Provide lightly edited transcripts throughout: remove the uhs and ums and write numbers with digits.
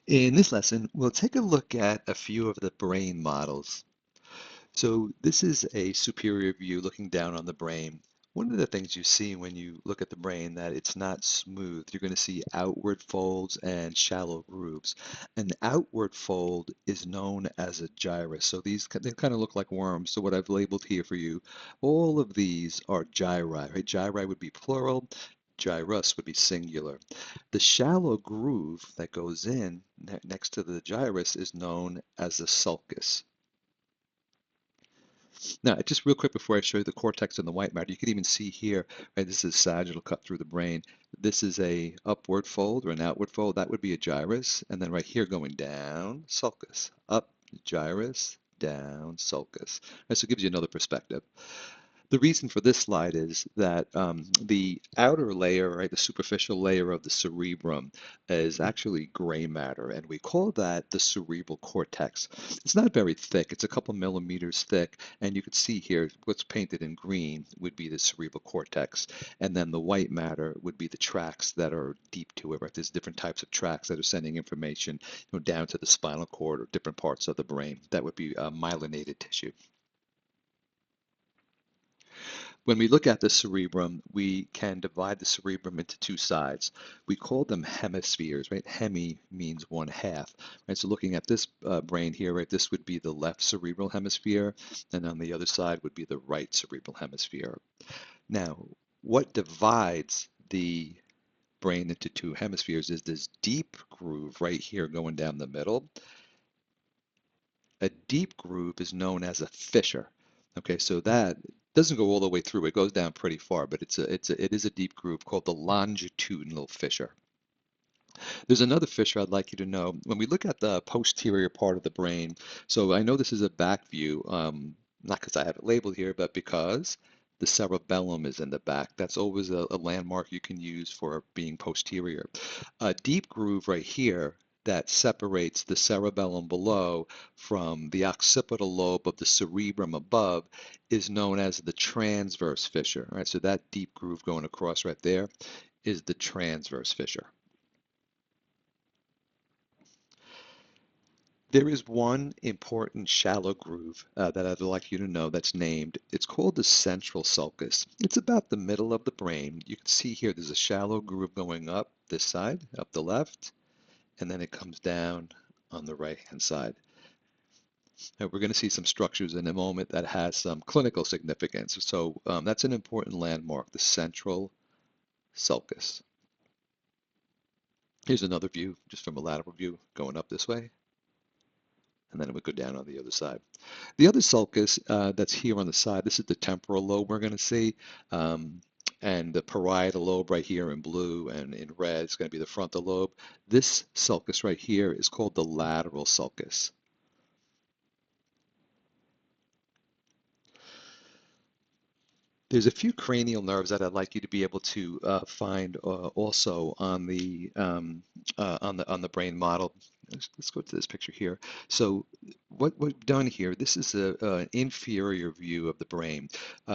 In this lesson, we'll take a look at a few of the brain models. So this is a superior view looking down on the brain. One of the things you see when you look at the brain that it's not smooth. You're going to see outward folds and shallow grooves. An outward fold is known as a gyrus. So they kind of look like worms. So what I've labeled here for you, all of these are gyri, right? Gyri would be plural, gyrus would be singular. The shallow groove that goes in next to the gyrus is known as the sulcus. Now, just real quick before I show you the cortex and the white matter, you can even see here, right, this is sagittal cut through the brain. This is a upward fold or an outward fold. That would be a gyrus. And then right here going down, sulcus. Up, gyrus, down, sulcus. Right, so it gives you another perspective. The reason for this slide is that the outer layer, right, the superficial layer of the cerebrum is actually gray matter, and we call that the cerebral cortex. It's not very thick, it's a couple millimeters thick, and you can see here what's painted in green would be the cerebral cortex, and then the white matter would be the tracts that are deep to it, right? There's different types of tracts that are sending information, down to the spinal cord or different parts of the brain. That would be myelinated tissue. When we look at the cerebrum, we can divide the cerebrum into two sides. We call them hemispheres, right? Hemi means one half, right? So looking at this brain here, right, this would be the left cerebral hemisphere, and on the other side would be the right cerebral hemisphere. Now, what divides the brain into two hemispheres is this deep groove right here going down the middle. A deep groove is known as a fissure. Okay, so that doesn't go all the way through. It goes down pretty far, but it is a deep groove called the longitudinal fissure. There's another fissure I'd like you to know. When we look at the posterior part of the brain, so I know this is a back view, not because I have it labeled here, but because the cerebellum is in the back. That's always a landmark you can use for being posterior. A deep groove right here that separates the cerebellum below from the occipital lobe of the cerebrum above is known as the transverse fissure. All right, so that deep groove going across right there is the transverse fissure. There is one important shallow groove that I'd like you to know that's named. It's called the central sulcus. It's about the middle of the brain. You can see here there's a shallow groove going up this side, up the left, and then it comes down on the right-hand side. Now, we're going to see some structures in a moment that has some clinical significance. So that's an important landmark, the central sulcus. Here's another view, just from a lateral view, going up this way, and then it would go down on the other side. The other sulcus that's here on the side, this is the temporal lobe we're going to see. And the parietal lobe right here in blue and in red is going to be the frontal lobe. This sulcus right here is called the lateral sulcus. There's a few cranial nerves that I'd like you to be able to find also on the brain model. Let's go to this picture here. So what we've done here, this is an inferior view of the brain.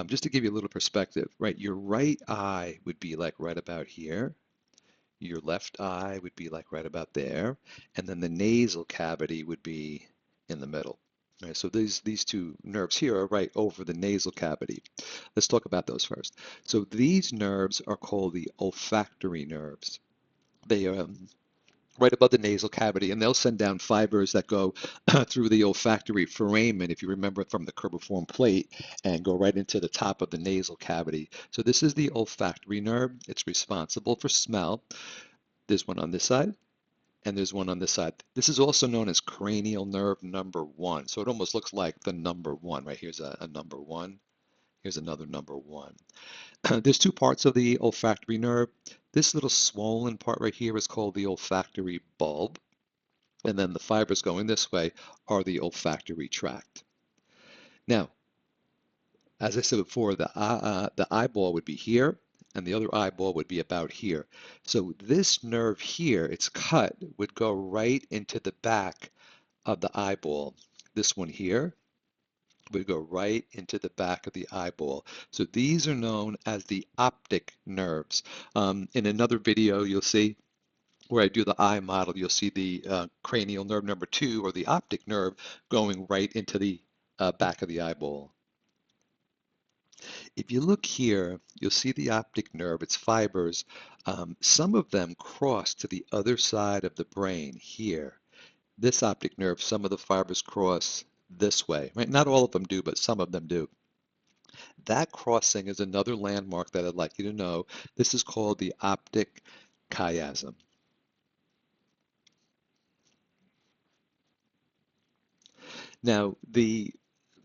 Just to give you a little perspective, right? Your right eye would be like right about here. Your left eye would be like right about there, and then the nasal cavity would be in the middle. Right, so these two nerves here are right over the nasal cavity. Let's talk about those first. So these nerves are called the olfactory nerves. They are right above the nasal cavity, and they'll send down fibers that go through the olfactory foramen, if you remember from the cribriform plate, and go right into the top of the nasal cavity. So this is the olfactory nerve. It's responsible for smell. There's one on this side, and there's one on this side. This is also known as cranial nerve number one. So it almost looks like the number one, right? Here's a number one. Here's another number one. There's two parts of the olfactory nerve. This little swollen part right here is called the olfactory bulb. And then the fibers going this way are the olfactory tract. Now, as I said before, the eyeball would be here, and the other eyeball would be about here. So this nerve here, its cut, would go right into the back of the eyeball. This one here would go right into the back of the eyeball. So these are known as the optic nerves. In another video, you'll see where I do the eye model, you'll see the cranial nerve number 2, or the optic nerve, going right into the back of the eyeball. If you look here, you'll see the optic nerve, its fibers. Some of them cross to the other side of the brain here. This optic nerve, some of the fibers cross this way, right? Not all of them do, but some of them do. That crossing is another landmark that I'd like you to know. This is called the optic chiasm. Now, the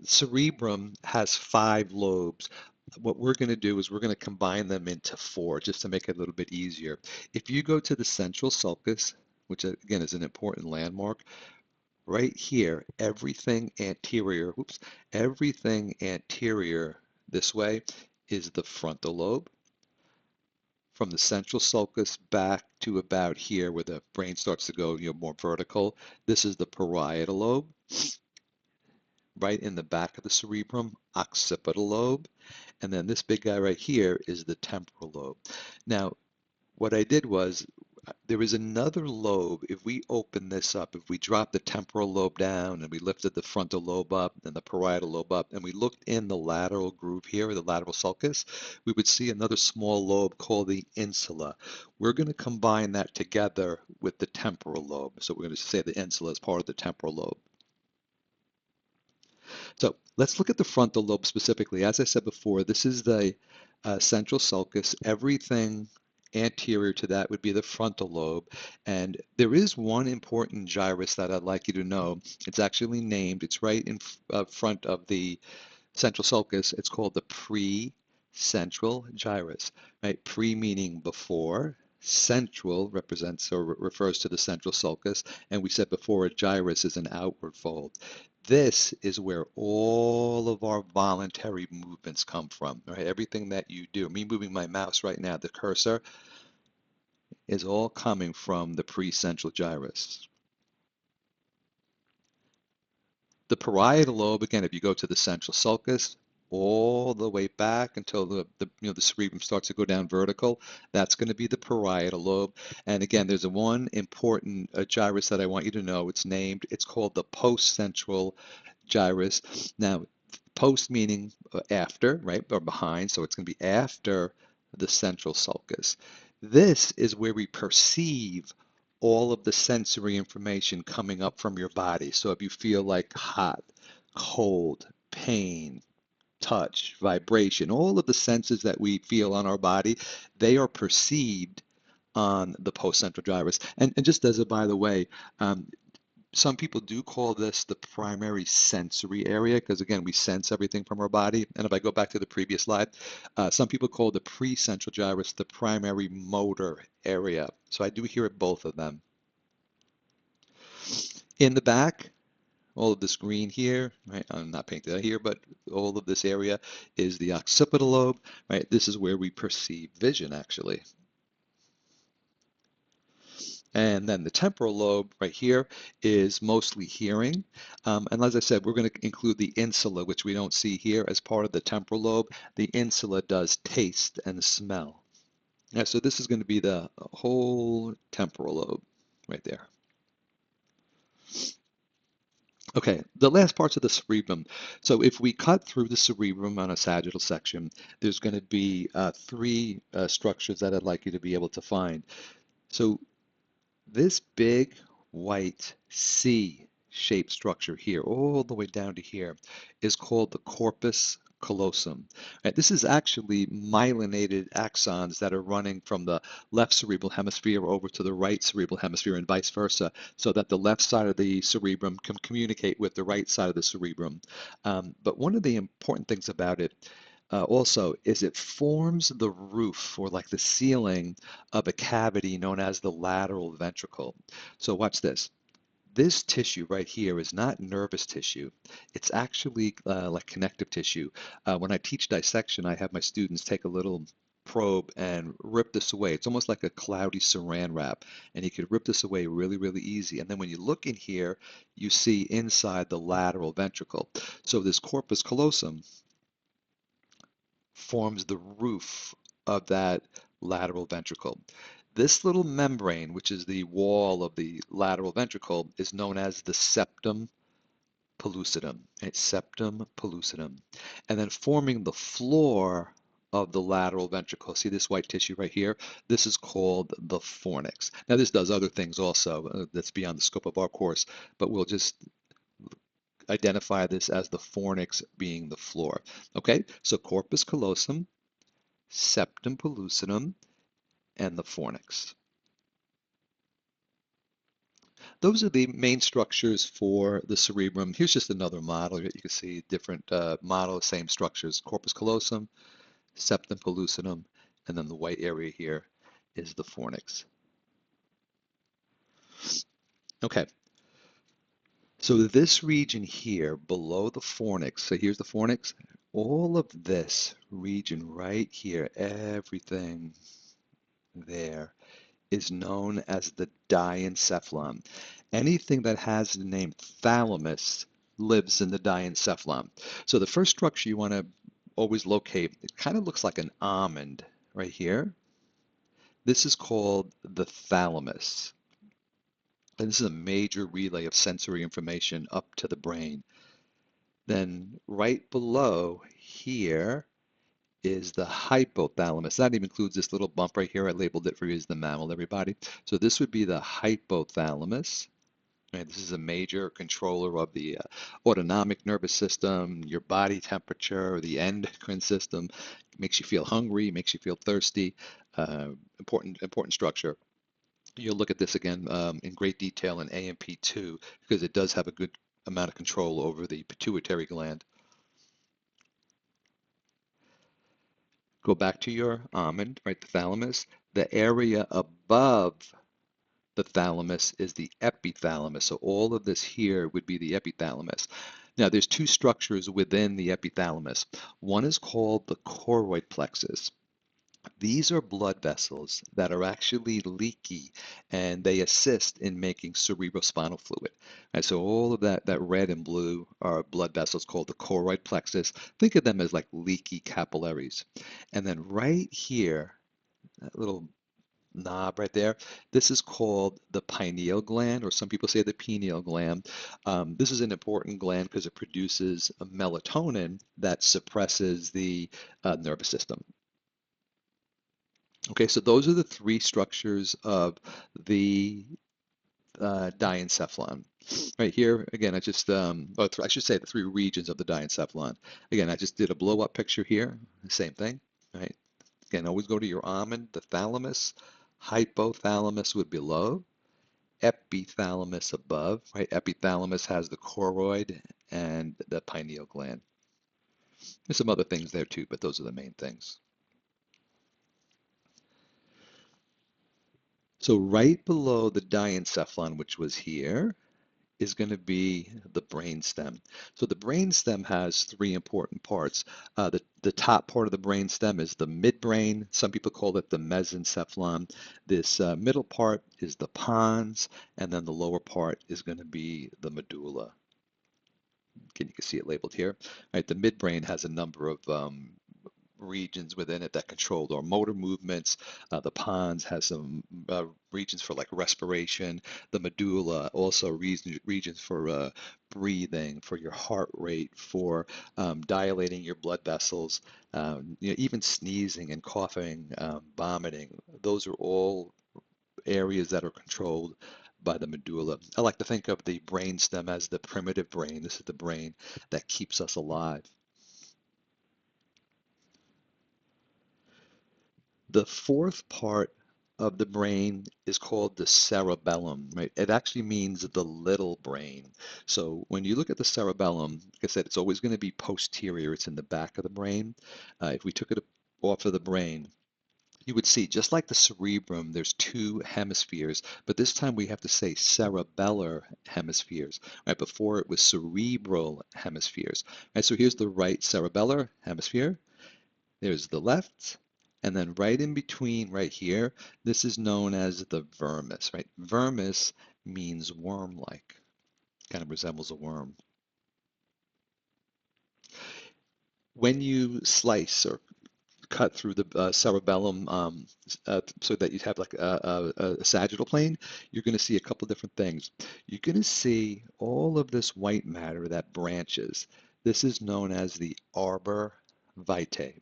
cerebrum has 5 lobes. What we're going to do is we're going to combine them into 4 just to make it a little bit easier. If you go to the central sulcus, which again is an important landmark, right here, everything anterior this way is the frontal lobe. From the central sulcus back to about here where the brain starts to go, more vertical, this is the parietal lobe. Right in the back of the cerebrum, occipital lobe, and then this big guy right here is the temporal lobe. Now, what I did was, there is another lobe. If we open this up, if we drop the temporal lobe down and we lifted the frontal lobe up and the parietal lobe up, and we looked in the lateral groove here, or the lateral sulcus, we would see another small lobe called the insula. We're going to combine that together with the temporal lobe. So we're going to say the insula is part of the temporal lobe. So let's look at the frontal lobe specifically. As I said before, this is the central sulcus. Everything anterior to that would be the frontal lobe. And there is one important gyrus that I'd like you to know. It's actually named, it's right in front of the central sulcus. It's called the precentral gyrus, right? Pre meaning before. Central represents or refers to the central sulcus, and we said before a gyrus is an outward fold. This is where all of our voluntary movements come from, right? Everything that you do, me moving my mouse right now, the cursor, is all coming from the precentral gyrus. The parietal lobe, again, if you go to the central sulcus, all the way back until the cerebrum starts to go down vertical, that's going to be the parietal lobe. And again, there's one important gyrus that I want you to know. It's called the postcentral gyrus. Now, post meaning after, right, or behind, so it's going to be after the central sulcus. This is where we perceive all of the sensory information coming up from your body. So if you feel like hot, cold, pain, touch, vibration, all of the senses that we feel on our body, they are perceived on the postcentral gyrus. And just as a by the way, some people do call this the primary sensory area because, again, we sense everything from our body. And if I go back to the previous slide, some people call the precentral gyrus the primary motor area. So I do hear both of them. In the back, all of this green here, right? I'm not painting that here, but all of this area is the occipital lobe, right? This is where we perceive vision, actually. And then the temporal lobe right here is mostly hearing. And as I said, we're going to include the insula, which we don't see here as part of the temporal lobe. The insula does taste and smell. Yeah, so this is going to be the whole temporal lobe right there. Okay, the last parts of the cerebrum. So if we cut through the cerebrum on a sagittal section, there's going to be 3 structures that I'd like you to be able to find. So this big white C-shaped structure here, all the way down to here, is called the corpus callosum. Right, this is actually myelinated axons that are running from the left cerebral hemisphere over to the right cerebral hemisphere and vice versa, so that the left side of the cerebrum can communicate with the right side of the cerebrum. But one of the important things about it also is it forms the roof, or like the ceiling, of a cavity known as the lateral ventricle. So watch this. This tissue right here is not nervous tissue. It's actually like connective tissue. When I teach dissection, I have my students take a little probe and rip this away. It's almost like a cloudy saran wrap, and you can rip this away really, really easy. And then when you look in here, you see inside the lateral ventricle. So this corpus callosum forms the roof of that lateral ventricle. This little membrane, which is the wall of the lateral ventricle, is known as the septum pellucidum, right? Septum pellucidum. And then forming the floor of the lateral ventricle, see this white tissue right here? This is called the fornix. Now this does other things also that's beyond the scope of our course, but we'll just identify this as the fornix being the floor. Okay, so corpus callosum, septum pellucidum, and the fornix. Those are the main structures for the cerebrum. Here's just another model. You can see different models, same structures. Corpus callosum, septum pellucidum, and then the white area here is the fornix. Okay, so this region here below the fornix, so here's the fornix, all of this region right here, everything there is known as the diencephalon. Anything that has the name thalamus lives in the diencephalon. So the first structure you want to always locate, it kind of looks like an almond right here. This is called the thalamus. And this is a major relay of sensory information up to the brain. Then right below here is the hypothalamus. That even includes this little bump right here. I labeled it for you as the mammal, everybody. So this would be the hypothalamus. Right, this is a major controller of the autonomic nervous system, your body temperature, the endocrine system. It makes you feel hungry, makes you feel thirsty. Important structure. You'll look at this again in great detail in AMP2 because it does have a good amount of control over the pituitary gland. Go back to your almond, right, the thalamus. The area above the thalamus is the epithalamus. So all of this here would be the epithalamus. Now there's two structures within the epithalamus. One is called the choroid plexus. These are blood vessels that are actually leaky and they assist in making cerebrospinal fluid. And so all of that red and blue are blood vessels called the choroid plexus. Think of them as like leaky capillaries. And then right here, that little knob right there. This is called the pineal gland, or some people say the pineal gland. This is an important gland because it produces a melatonin that suppresses the nervous system. Okay, so those are the three structures of the diencephalon. Right here, again, I should say the three regions of the diencephalon. Again, I just did a blow-up picture here, same thing, right? Again, always go to your almond, the thalamus, hypothalamus would be below, epithalamus above, right? Epithalamus has the choroid and the pineal gland. There's some other things there too, but those are the main things. So right below the diencephalon, which was here, is going to be the brainstem. So the brainstem has three important parts. The top part of the brainstem is the midbrain. Some people call it the mesencephalon. This middle part is the pons, and then the lower part is going to be the medulla. Again, you can see it labeled here. Right, the midbrain has a number of regions within it that control our motor movements. The pons has some regions for like respiration. The medulla also regions for breathing, for your heart rate, for dilating your blood vessels, even sneezing and coughing, vomiting. Those are all areas that are controlled by the medulla. I like to think of the brainstem as the primitive brain. This is the brain that keeps us alive. The fourth part of the brain is called the cerebellum, right? It actually means the little brain. So when you look at the cerebellum, like I said, it's always going to be posterior. It's in the back of the brain. If we took it off of the brain, you would see, just like the cerebrum, there's two hemispheres, but this time we have to say cerebellar hemispheres, right? Before it was cerebral hemispheres, right? So here's the right cerebellar hemisphere. There's the left, and then right in between right here, this is known as the vermis, right? Vermis means worm-like, kind of resembles a worm. When you slice or cut through the cerebellum so that you have like a sagittal plane, you're going to see a couple different things. You're going to see all of this white matter that branches. This is known as the arbor vitae.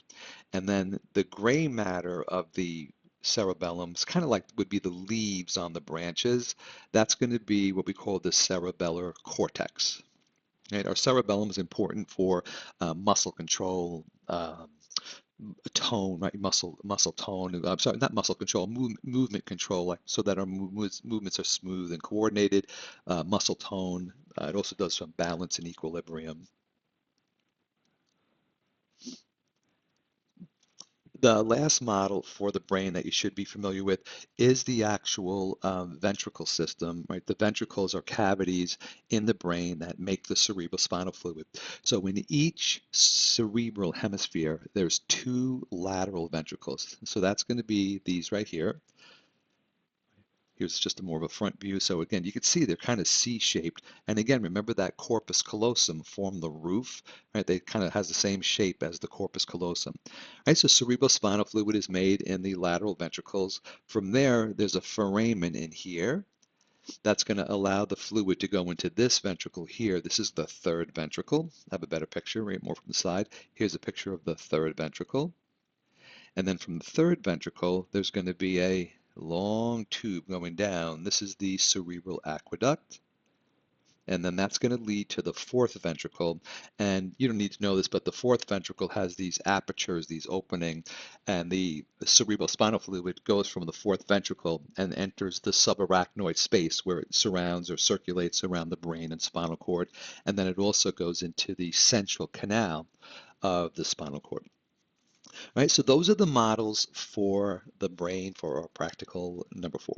And then the gray matter of the cerebellum's kind of like would be the leaves on the branches. That's going to be what we call the cerebellar cortex. Right? Our cerebellum is important for muscle control, tone, right? Muscle tone. I'm sorry, not muscle control, movement control, like so that our movements are smooth and coordinated. Muscle tone. It also does some balance and equilibrium. The last model for the brain that you should be familiar with is the actual ventricle system, right? The ventricles are cavities in the brain that make the cerebrospinal fluid. So in each cerebral hemisphere, there's two lateral ventricles. So that's going to be these right here. Here's just a more of a front view. So again, you can see they're kind of C-shaped. And again, remember that corpus callosum formed the roof, right? They kind of has the same shape as the corpus callosum. Right, so cerebrospinal fluid is made in the lateral ventricles. From there, there's a foramen in here that's going to allow the fluid to go into this ventricle here. This is the third ventricle. I have a better picture, right, more from the side. Here's a picture of the third ventricle. And then from the third ventricle, there's going to be a long tube going down. This is the cerebral aqueduct. And then that's going to lead to the fourth ventricle. And you don't need to know this, but the fourth ventricle has these apertures, these openings, and the cerebrospinal fluid goes from the fourth ventricle and enters the subarachnoid space where it surrounds or circulates around the brain and spinal cord. And then it also goes into the central canal of the spinal cord. Right, so those are the models for the brain for our practical number 4.